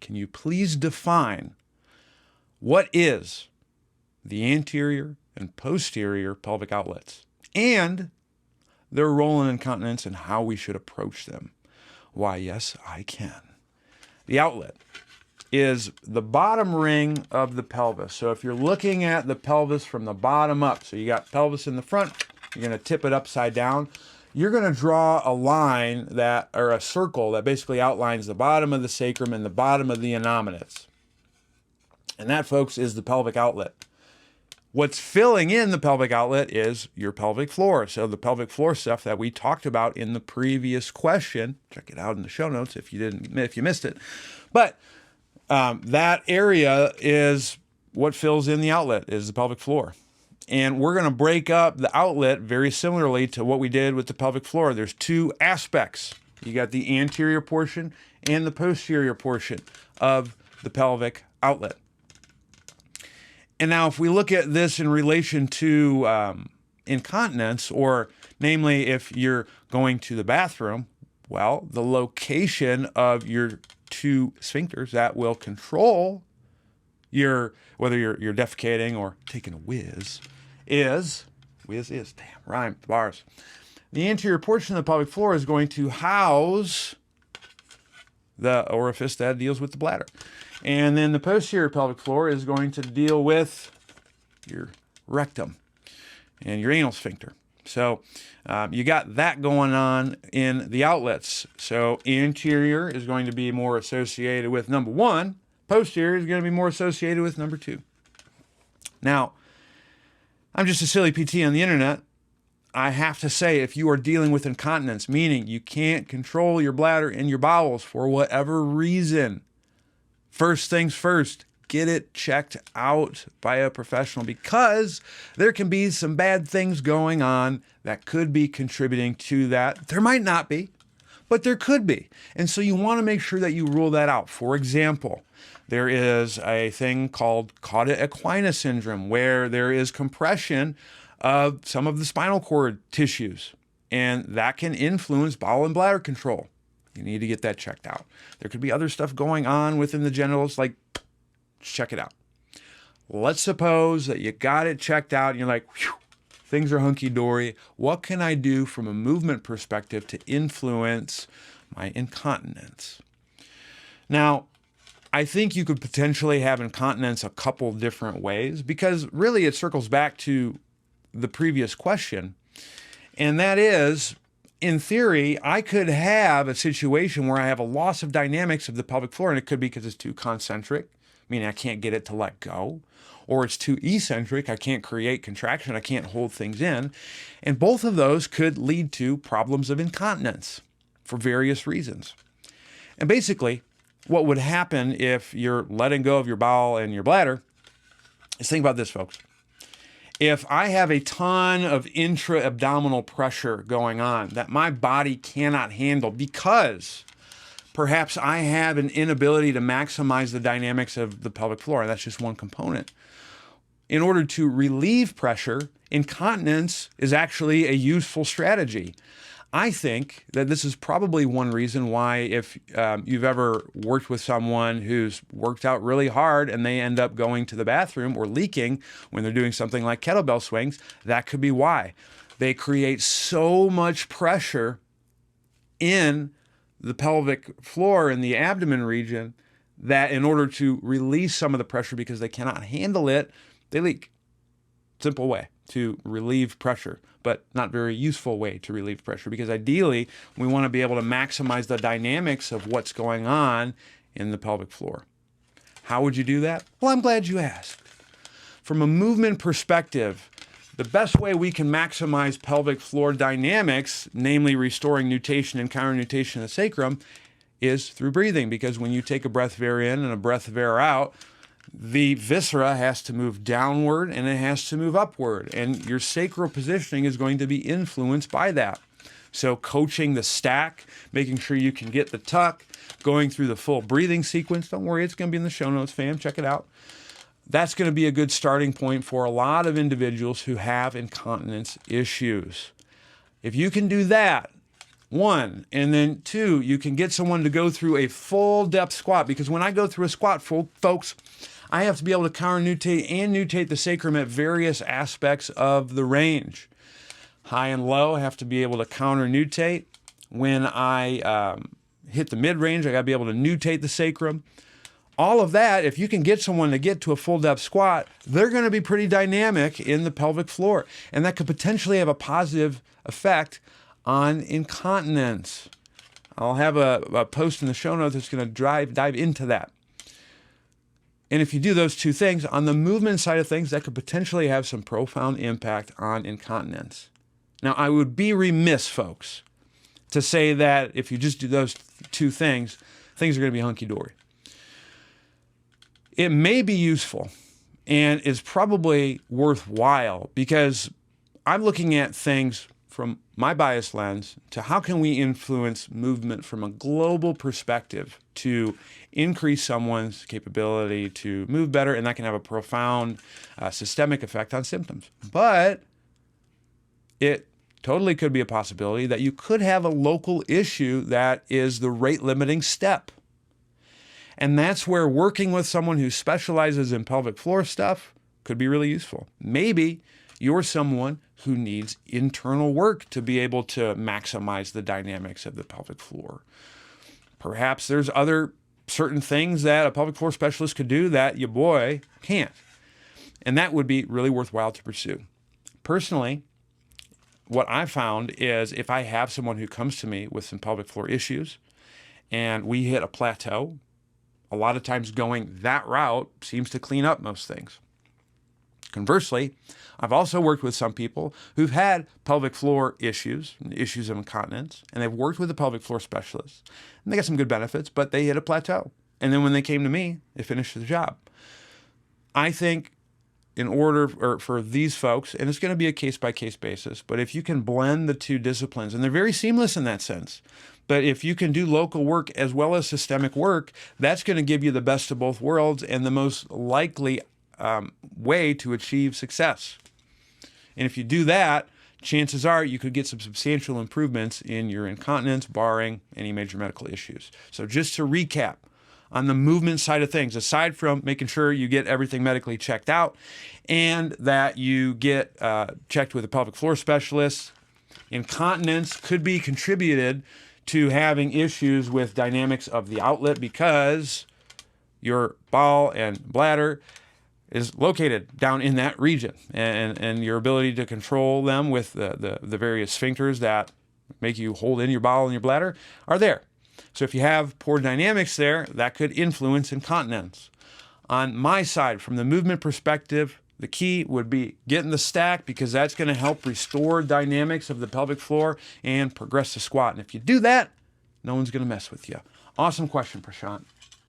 can you please define what is the anterior and posterior pelvic outlets and their role in incontinence and how we should approach them? Why, yes, I can. The outlet is the bottom ring of the pelvis. So if you're looking at the pelvis from the bottom up, so you got pelvis in the front, you're going to tip it upside down. You're going to draw a line that, or a circle that basically outlines the bottom of the sacrum and the bottom of the innominate. And that, folks, is the pelvic outlet. What's filling in the pelvic outlet is your pelvic floor. So the pelvic floor stuff that we talked about in the previous question, check it out in the show notes if you missed it. But that area is what fills in the outlet, is the pelvic floor. And we're going to break up the outlet very similarly to what we did with the pelvic floor. There's two aspects. You got the anterior portion and the posterior portion of the pelvic outlet. And now if we look at this in relation to incontinence, or namely if you're going to the bathroom, well, the location of your two sphincters that will control whether you're defecating or taking a whiz is, damn, rhyme, bars. The anterior portion of the pelvic floor is going to house the orifice that deals with the bladder. And then the posterior pelvic floor is going to deal with your rectum and your anal sphincter. So you got that going on in the outlets. So anterior is going to be more associated with number one. Posterior is going to be more associated with number two. Now, I'm just a silly PT on the internet. I have to say, if you are dealing with incontinence, meaning you can't control your bladder and your bowels for whatever reason, first things first, get it checked out by a professional, because there can be some bad things going on that could be contributing to that. There might not be, but there could be. And so you want to make sure that you rule that out. For example, there is a thing called cauda equina syndrome, where there is compression of some of the spinal cord tissues, and that can influence bowel and bladder control. You need to get that checked out. There could be other stuff going on within the genitals, like, check it out. Let's suppose that you got it checked out and you're like, whew, things are hunky-dory. What can I do from a movement perspective to influence my incontinence? Now, I think you could potentially have incontinence a couple different ways, because really it circles back to the previous question. And that is, in theory, I could have a situation where I have a loss of dynamics of the pelvic floor, and it could be because it's too concentric, meaning I can't get it to let go, or it's too eccentric, I can't create contraction, I can't hold things in. And both of those could lead to problems of incontinence for various reasons. And basically, what would happen if you're letting go of your bowel and your bladder is, think about this, folks. If I have a ton of intra-abdominal pressure going on that my body cannot handle because perhaps I have an inability to maximize the dynamics of the pelvic floor, and that's just one component. In order to relieve pressure, incontinence is actually a useful strategy. I think that this is probably one reason why, if you've ever worked with someone who's worked out really hard and they end up going to the bathroom or leaking when they're doing something like kettlebell swings, that could be why. They create so much pressure in the pelvic floor and the abdomen region that in order to release some of the pressure, because they cannot handle it, they leak. Simple way to relieve pressure, but not very useful way to relieve pressure, because ideally we want to be able to maximize the dynamics of what's going on in the pelvic floor. How would you do that? Well, I'm glad you asked. From a movement perspective, the best way we can maximize pelvic floor dynamics, namely restoring nutation and counter-nutation of the sacrum, is through breathing, because when you take a breath of air in and a breath of air out, the viscera has to move downward and it has to move upward, and your sacral positioning is going to be influenced by that. So coaching the stack, making sure you can get the tuck, going through the full breathing sequence. Don't worry, it's going to be in the show notes, fam. Check it out. That's going to be a good starting point for a lot of individuals who have incontinence issues. If you can do that, One, and then two, you can get someone to go through a full depth squat, because when I go through a squat, folks, I have to be able to counter-nutate and nutate the sacrum at various aspects of the range. High and low, I have to be able to counter-nutate. When I hit the mid-range, I got to be able to nutate the sacrum. All of that, if you can get someone to get to a full depth squat, they're going to be pretty dynamic in the pelvic floor. And that could potentially have a positive effect on incontinence. I'll have a post in the show notes that's going to dive into that. And if you do those two things, on the movement side of things, that could potentially have some profound impact on incontinence. Now, I would be remiss, folks, to say that if you just do those two things, things are going to be hunky-dory. It may be useful and is probably worthwhile, because I'm looking at things from my bias lens to how can we influence movement from a global perspective to increase someone's capability to move better, and that can have a profound systemic effect on symptoms. But it totally could be a possibility that you could have a local issue that is the rate-limiting step. And that's where working with someone who specializes in pelvic floor stuff could be really useful. Maybe you're someone who needs internal work to be able to maximize the dynamics of the pelvic floor. Perhaps there's other certain things that a pelvic floor specialist could do that your boy can't. And that would be really worthwhile to pursue. Personally, what I found is if I have someone who comes to me with some pelvic floor issues and we hit a plateau, a lot of times going that route seems to clean up most things. Conversely, I've also worked with some people who've had pelvic floor issues of incontinence, and they've worked with a pelvic floor specialist, and they got some good benefits, but they hit a plateau. And then when they came to me, they finished the job. I think in order for these folks, and it's going to be a case-by-case basis, but if you can blend the two disciplines, and they're very seamless in that sense, but if you can do local work as well as systemic work, that's going to give you the best of both worlds and the most likely way to achieve success. And if you do that, chances are you could get some substantial improvements in your incontinence, barring any major medical issues. So just to recap, on the movement side of things, aside from making sure you get everything medically checked out and that you get checked with a pelvic floor specialist, incontinence could be contributed to having issues with dynamics of the outlet because your bowel and bladder is located down in that region, and your ability to control them with the various sphincters that make you hold in your bowel and your bladder are there. So if you have poor dynamics there, that could influence incontinence. On my side, from the movement perspective, the key would be getting the stack, because that's going to help restore dynamics of the pelvic floor and progress the squat. And if you do that, no one's going to mess with you. Awesome question, Prashant.